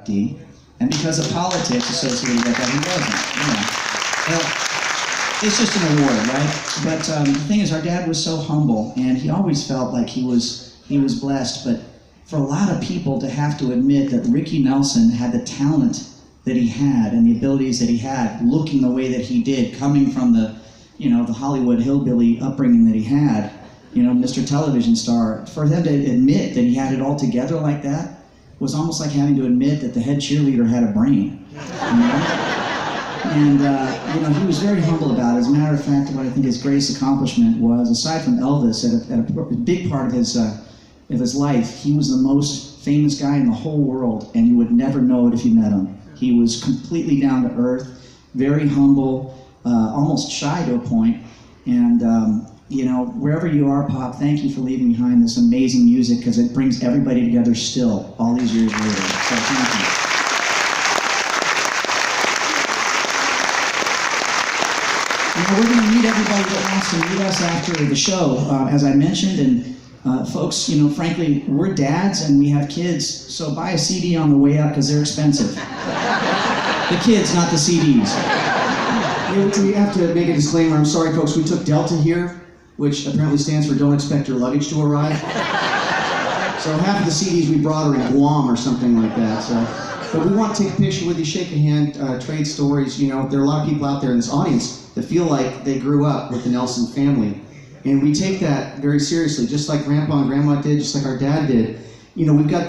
inductee, and because of politics associated with that, he wasn't. Well, it's just an award, right? But the thing is, our dad was so humble, and he always felt like he was blessed. But for a lot of people to have to admit that Ricky Nelson had the talent that he had and the abilities that he had, looking the way that he did, coming from the Hollywood hillbilly upbringing that he had, Mr. Television Star, for them to admit that he had it all together like that was almost like having to admit that the head cheerleader had a brain. And he was very humble about it. As a matter of fact, what I think his greatest accomplishment was, aside from Elvis, at a big part of his life, he was the most famous guy in the whole world, and you would never know it if you met him. He was completely down to earth, very humble, almost shy to a point. And wherever you are, Pop, thank you for leaving behind this amazing music, because it brings everybody together still, all these years later. So thank you. We're going to meet everybody that wants to meet us after the show, as I mentioned, and folks, frankly, we're dads and we have kids, so buy a CD on the way out because they're expensive. The kids, not the CDs. We have to make a disclaimer. I'm sorry, folks, we took Delta here, which apparently stands for don't expect your luggage to arrive. So half of the CDs we brought are in Guam or something like that. But we want to take a picture with you, shake a hand, trade stories. There are a lot of people out there in this audience that feel like they grew up with the Nelson family. And we take that very seriously, just like Grandpa and Grandma did, just like our dad did. We've got